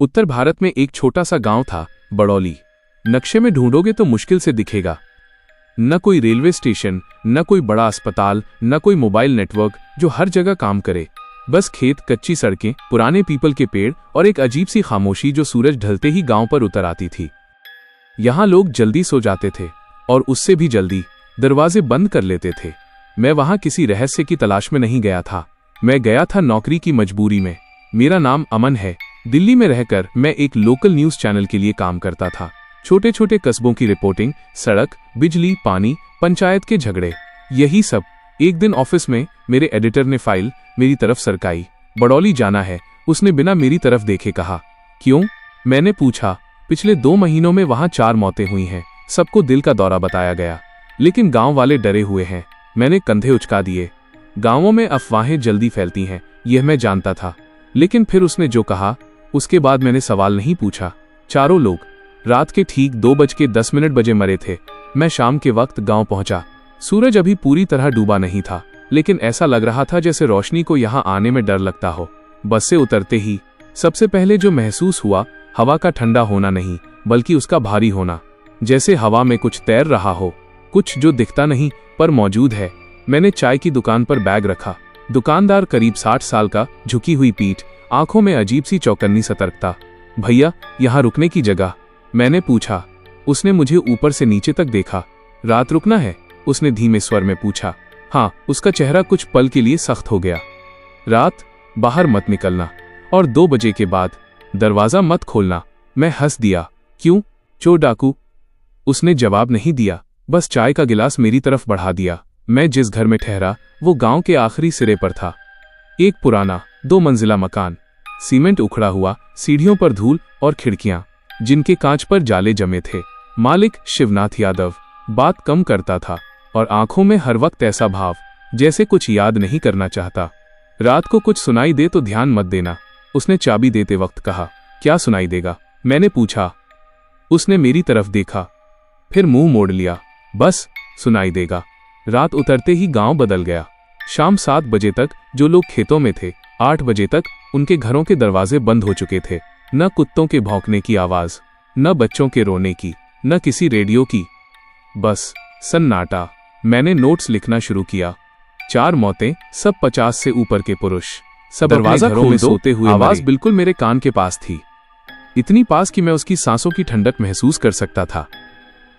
उत्तर भारत में एक छोटा सा गांव था, बड़ौली। नक्शे में ढूंढोगे तो मुश्किल से दिखेगा। न कोई रेलवे स्टेशन, न कोई बड़ा अस्पताल, न कोई मोबाइल नेटवर्क जो हर जगह काम करे। बस खेत, कच्ची सड़कें, पुराने पीपल के पेड़ और एक अजीब सी खामोशी जो सूरज ढलते ही गांव पर उतर आती थी। यहां लोग जल्दी सो जाते थे और उससे भी जल्दी दरवाजे बंद कर लेते थे। मैं वहां किसी रहस्य की तलाश में नहीं गया था। मैं गया था नौकरी की मजबूरी में। मेरा नाम अमन है। दिल्ली में रहकर मैं एक लोकल न्यूज चैनल के लिए काम करता था। छोटे छोटे कस्बों की रिपोर्टिंग, सड़क, बिजली, पानी, पंचायत के झगड़े, यही सब। एक दिन ऑफिस में मेरे एडिटर ने फाइल मेरी तरफ सरकाई। बड़ौली जाना है, उसने बिना मेरी तरफ देखे कहा। क्यों? मैंने पूछा। पिछले 2 महीनों में वहां 4 मौतें हुई हैं। सबको दिल का दौरा बताया गया, लेकिन गांव वाले डरे हुए हैं। मैंने कंधे उचका दिए। गांवों में अफवाहें जल्दी फैलती हैं, यह मैं जानता था। लेकिन फिर उसने जो कहा, उसके बाद मैंने सवाल नहीं पूछा। चारों लोग रात के ठीक 2:10 बजे मरे थे। मैं शाम के वक्त गांव पहुंचा। सूरज अभी पूरी तरह डूबा नहीं था, लेकिन ऐसा लग रहा था जैसे रोशनी को यहां आने में डर लगता हो। बस से उतरते ही सबसे पहले जो महसूस हुआ, हवा का ठंडा होना नहीं, बल्कि उसका भारी होना। जैसे हवा में कुछ तैर रहा हो, कुछ जो दिखता नहीं पर मौजूद है। मैंने चाय की दुकान पर बैग रखा। दुकानदार करीब 60 साल का, झुकी हुई पीठ, आंखों में अजीब सी चौकन्नी सतर्कता। भैया, यहाँ रुकने की जगह? मैंने पूछा। उसने मुझे ऊपर से नीचे तक देखा। रात रुकना है? उसने धीमे स्वर में पूछा। हाँ। उसका चेहरा कुछ पल के लिए सख्त हो गया। रात? बाहर मत निकलना, और 2 बजे के बाद दरवाजा मत खोलना। मैं हंस दिया। क्यों? चोर डाकू? उसने जवाब नहीं दिया, बस चाय का गिलास मेरी तरफ बढ़ा दिया। मैं जिस घर में ठहरा वो गांव के आखिरी सिरे पर था। एक पुराना 2 मंजिला मकान, सीमेंट उखड़ा हुआ, सीढ़ियों पर धूल और खिड़कियां जिनके कांच पर जाले जमे थे। मालिक शिवनाथ यादव। बात कम करता था और आंखों में हर वक्त ऐसा भाव जैसे कुछ याद नहीं करना चाहता। रात को कुछ सुनाई दे तो ध्यान मत देना, उसने चाबी देते वक्त कहा। क्या सुनाई देगा? मैंने पूछा। उसने मेरी तरफ देखा, फिर मुंह मोड़ लिया। बस सुनाई देगा। रात उतरते ही गांव बदल गया। शाम 7 बजे तक जो लोग खेतों में थे, 8 बजे तक उनके घरों के दरवाजे बंद हो चुके थे। न कुत्तों के भौंकने की आवाज, न बच्चों के रोने की, न किसी रेडियो की, बस सन्नाटा। मैंने नोट्स लिखना शुरू किया। 4 मौतें, सब 50 से ऊपर के पुरुष, सब दरवाजा घरों में सोते हुए। आवाज बिल्कुल मेरे कान के पास थी, इतनी पास कि मैं उसकी सांसों की ठंडक महसूस कर सकता था।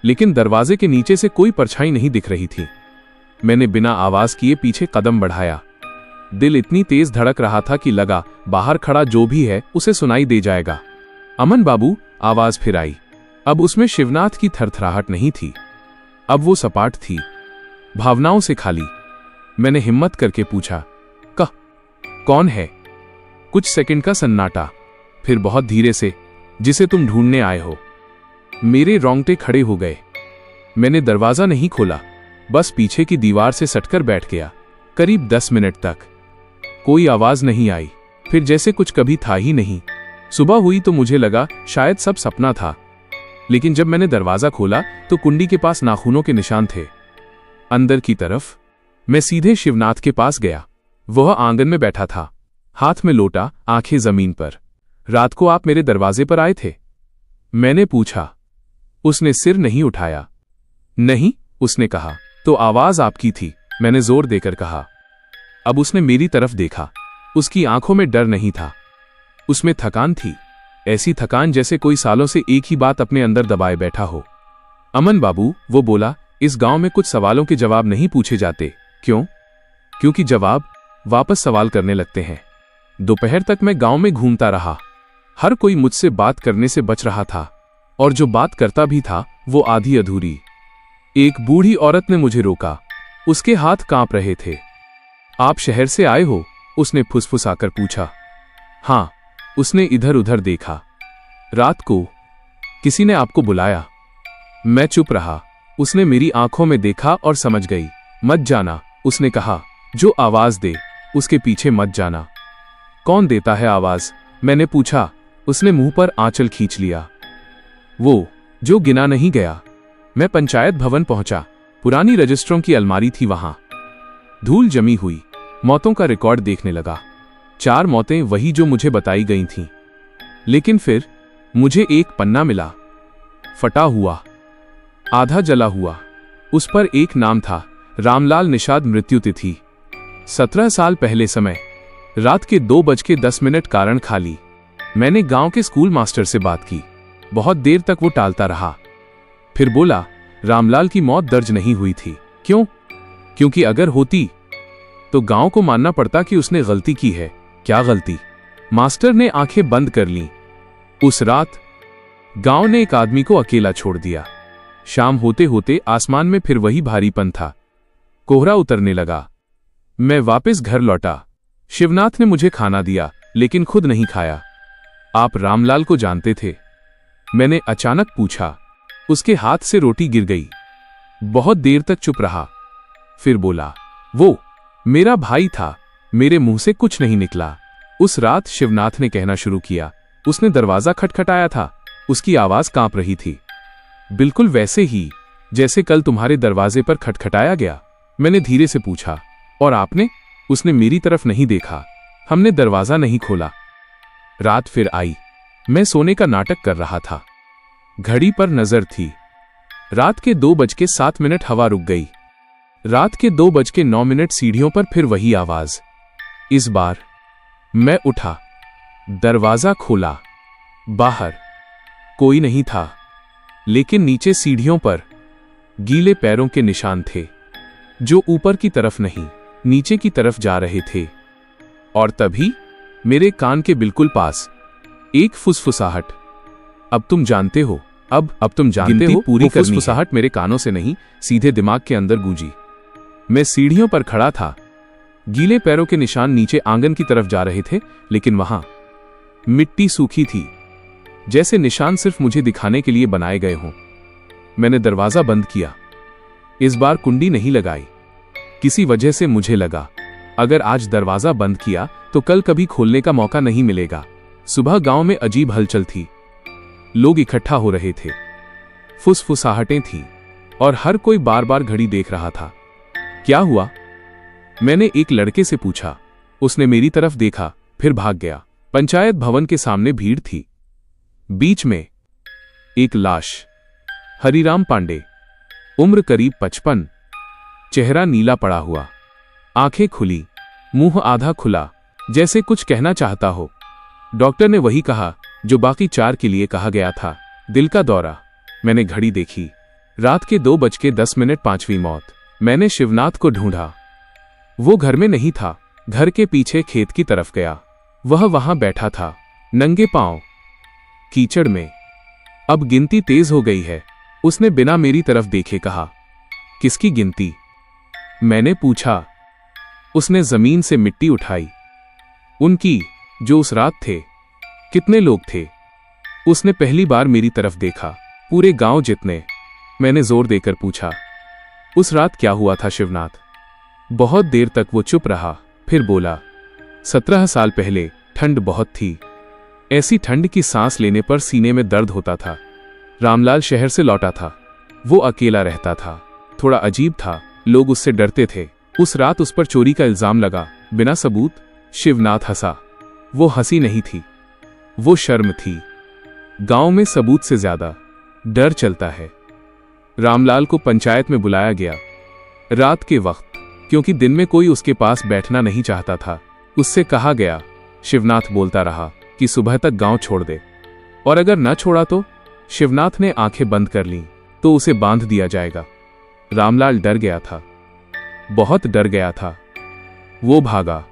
लेकिन दरवाजे के नीचे से कोई परछाई नहीं दिख रही थी। मैंने बिना आवाज किए पीछे कदम बढ़ाया। दिल इतनी तेज धड़क रहा था कि लगा बाहर खड़ा जो भी है उसे सुनाई दे जाएगा। अमन बाबू, आवाज फिर आई। अब उसमें शिवनाथ की थरथराहट नहीं थी, अब वो सपाट थी, भावनाओं से खाली। मैंने हिम्मत करके पूछा, कौन है? कुछ सेकंड का सन्नाटा, फिर बहुत धीरे से, जिसे तुम ढूंढने आए हो। मेरे रोंगटे खड़े हो गए। मैंने दरवाजा नहीं खोला, बस पीछे की दीवार से सटकर बैठ गया। करीब 10 मिनट तक कोई आवाज नहीं आई। फिर जैसे कुछ कभी था ही नहीं। सुबह हुई तो मुझे लगा शायद सब सपना था, लेकिन जब मैंने दरवाजा खोला तो कुंडी के पास नाखूनों के निशान थे। अंदर की तरफ मैं सीधे शिवनाथ के पास गया। वह आंगन में बैठा था, हाथ में लोटा, आंखें जमीन पर। रात को आप मेरे दरवाजे पर आए थे? मैंने पूछा। उसने सिर नहीं उठाया। नहीं, उसने कहा। तो आवाज आपकी थी, मैंने जोर देकर कहा। अब उसने मेरी तरफ देखा। उसकी आंखों में डर नहीं था, उसमें थकान थी, ऐसी थकान जैसे कोई सालों से एक ही बात अपने अंदर दबाए बैठा हो। अमन बाबू, वो बोला, इस गांव में कुछ सवालों के जवाब नहीं पूछे जाते। क्यों? क्योंकि जवाब वापस सवाल करने लगते हैं। दोपहर तक मैं गांव में घूमता रहा। हर कोई मुझसे बात करने से बच रहा था, और जो बात करता भी था वो आधी अधूरी। एक बूढ़ी औरत ने मुझे रोका। उसके हाथ कांप रहे थे। आप शहर से आए हो? उसने फुसफुसाकर पूछा। हाँ। उसने इधर उधर देखा। रात को किसी ने आपको बुलाया? मैं चुप रहा। उसने मेरी आंखों में देखा और समझ गई। मत जाना, उसने कहा। जो आवाज दे उसके पीछे मत जाना। कौन देता है आवाज? मैंने पूछा। उसने मुंह पर आंचल खींच लिया। वो जो गिना नहीं गया। मैं पंचायत भवन पहुंचा। पुरानी रजिस्ट्रों की अलमारी थी वहां, धूल जमी हुई। मौतों का रिकॉर्ड देखने लगा। 4 मौतें वही जो मुझे बताई गई थीं। लेकिन फिर मुझे एक पन्ना मिला, फटा हुआ, आधा जला हुआ। उस पर एक नाम था, रामलाल निषाद, मृत्यु तिथि 17 साल पहले, समय रात के 2:10 कारण खाली। मैंने गांव के स्कूल मास्टर से बात की। बहुत देर तक वो टालता रहा, फिर बोला, रामलाल की मौत दर्ज नहीं हुई थी। क्यों? क्योंकि अगर होती तो गांव को मानना पड़ता कि उसने गलती की है। क्या गलती? मास्टर ने आंखें बंद कर लीं। उस रात गांव ने एक आदमी को अकेला छोड़ दिया। शाम होते होते आसमान में फिर वही भारीपन था। कोहरा उतरने लगा। मैं वापस घर लौटा। शिवनाथ ने मुझे खाना दिया, लेकिन खुद नहीं खाया। आप रामलाल को जानते थे? मैंने अचानक पूछा। उसके हाथ से रोटी गिर गई। बहुत देर तक चुप रहा, फिर बोला, वो मेरा भाई था। मेरे मुंह से कुछ नहीं निकला। उस रात शिवनाथ ने कहना शुरू किया। उसने दरवाजा खटखटाया था। उसकी आवाज कांप रही थी, बिल्कुल वैसे ही जैसे कल तुम्हारे दरवाजे पर खटखटाया गया। मैंने धीरे से पूछा, और आपने? उसने मेरी तरफ नहीं देखा। हमने दरवाजा नहीं खोला। रात फिर आई। मैं सोने का नाटक कर रहा था। घड़ी पर नजर थी। रात के 2:07 हवा रुक गई। रात के 2:09 सीढ़ियों पर फिर वही आवाज। इस बार मैं उठा, दरवाजा खोला। बाहर कोई नहीं था, लेकिन नीचे सीढ़ियों पर गीले पैरों के निशान थे, जो ऊपर की तरफ नहीं, नीचे की तरफ जा रहे थे। और तभी मेरे कान के बिल्कुल पास एक फुसफुसाहट। अब तुम जानते हो, अब तुम जानते हो, पूरी फुसफुसाहट मेरे कानों से नहीं, सीधे दिमाग के अंदर गूंजी। मैं सीढ़ियों पर खड़ा था। गीले पैरों के निशान नीचे आंगन की तरफ जा रहे थे, लेकिन वहां मिट्टी सूखी थी, जैसे निशान सिर्फ मुझे दिखाने के लिए बनाए गए हों। मैंने दरवाजा बंद किया। इस बार कुंडी नहीं लगाई। किसी वजह से मुझे लगा, अगर आज दरवाजा बंद किया तो कल कभी खोलने का मौका नहीं मिलेगा। सुबह गांव में अजीब हलचल थी। लोग इकट्ठा हो रहे थे, फुसफुसाहटें थीं, और हर कोई बार बार घड़ी देख रहा था। क्या हुआ? मैंने एक लड़के से पूछा। उसने मेरी तरफ देखा, फिर भाग गया। पंचायत भवन के सामने भीड़ थी। बीच में एक लाश, हरिराम पांडे, उम्र करीब 55, चेहरा नीला पड़ा हुआ, आंखें खुली, मुंह आधा खुला, जैसे कुछ कहना चाहता हो। डॉक्टर ने वही कहा जो बाकी 4 के लिए कहा गया था, दिल का दौरा। मैंने घड़ी देखी। रात के 2:10 5वीं मौत। मैंने शिवनाथ को ढूंढा। वो घर में नहीं था। घर के पीछे खेत की तरफ गया। वह वहां बैठा था, नंगे पांव, कीचड़ में। अब गिनती तेज हो गई है। उसने बिना मेरी तरफ देखे कहा। किसकी गिनती? मैंने पूछा। उसने जमीन से मिट्टी उठाई। उनकी, जो उस रात थे। कितने लोग थे? उसने पहली बार मेरी तरफ देखा। पूरे गांव जितने। मैंने जोर देकर पूछा। उस रात क्या हुआ था शिवनाथ? बहुत देर तक वो चुप रहा, फिर बोला, 17 साल पहले ठंड बहुत थी। ऐसी ठंड की सांस लेने पर सीने में दर्द होता था। रामलाल शहर से लौटा था। वो अकेला रहता था। थोड़ा अजीब था, लोग उससे डरते थे। उस रात उस पर चोरी का इल्जाम लगा, बिना सबूत। शिवनाथ हंसा। वो हंसी नहीं थी, वो शर्म थी। गांव में सबूत से ज्यादा डर चलता है। रामलाल को पंचायत में बुलाया गया रात के वक्त, क्योंकि दिन में कोई उसके पास बैठना नहीं चाहता था। उससे कहा गया, शिवनाथ बोलता रहा कि सुबह तक गांव छोड़ दे, और अगर न छोड़ा तो। शिवनाथ ने आंखें बंद कर लीं तो उसे बांध दिया जाएगा। रामलाल डर गया था, बहुत डर गया था। वो भागा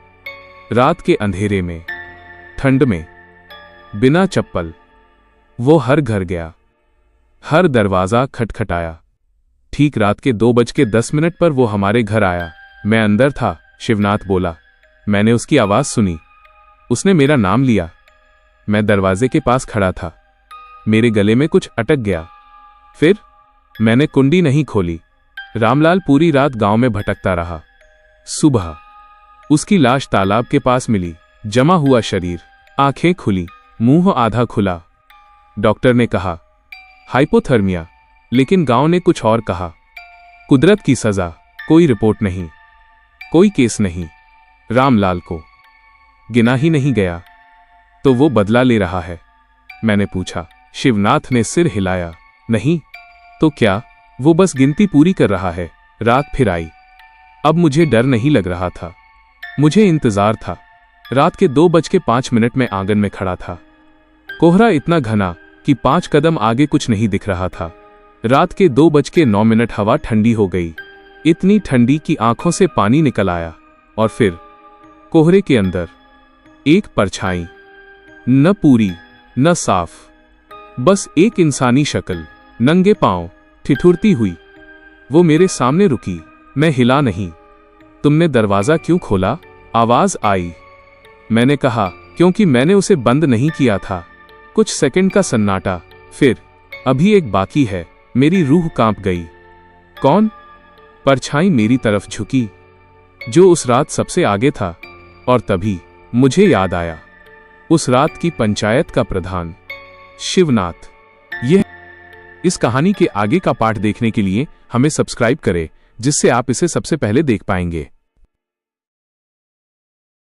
रात के अंधेरे में, ठंड में, बिना चप्पल। वो हर घर गया, हर दरवाजा खटखटाया। ठीक रात के 2:10 पर वो हमारे घर आया। मैं अंदर था। शिवनाथ बोला। मैंने उसकी आवाज सुनी। उसने मेरा नाम लिया। मैं दरवाजे के पास खड़ा था। मेरे गले में कुछ अटक गया। फिर मैंने कुंडी नहीं खोली। रामलाल पूरी रात गांव में भटकता रहा। सुबह उसकी लाश तालाब के पास मिली, जमा हुआ शरीर, आंखें खुली, मुंह आधा खुला। डॉक्टर ने कहा हाइपोथर्मिया, लेकिन गांव ने कुछ और कहा। कुदरत की सजा। कोई रिपोर्ट नहीं, कोई केस नहीं। रामलाल को गिना ही नहीं गया, तो वो बदला ले रहा है। मैंने पूछा। शिवनाथ ने सिर हिलाया। नहीं। तो क्या? वो बस गिनती पूरी कर रहा है। रात फिर आई। अब मुझे डर नहीं लग रहा था, मुझे इंतजार था। रात के 2:05 में आंगन में खड़ा था। कोहरा इतना घना कि 5 कदम आगे कुछ नहीं दिख रहा था। रात के 2:09 हवा ठंडी हो गई, इतनी ठंडी कि आंखों से पानी निकल आया। और फिर कोहरे के अंदर एक परछाई, न पूरी न साफ, बस एक इंसानी शक्ल, नंगे पांव, ठिठुरती हुई। वो मेरे सामने रुकी। मैं हिला नहीं। तुमने दरवाजा क्यों खोला? आवाज आई। मैंने कहा, क्योंकि मैंने उसे बंद नहीं किया था। कुछ सेकंड का सन्नाटा, फिर अभी एक बाकी है। मेरी रूह कांप गई। कौन? परछाई मेरी तरफ झुकी, जो उस रात सबसे आगे था। और तभी मुझे याद आया, उस रात की पंचायत का प्रधान शिवनाथ। इस कहानी के आगे का पार्ट देखने के लिए हमें सब्सक्राइब करें, जिससे आप इसे सबसे पहले देख पाएंगे।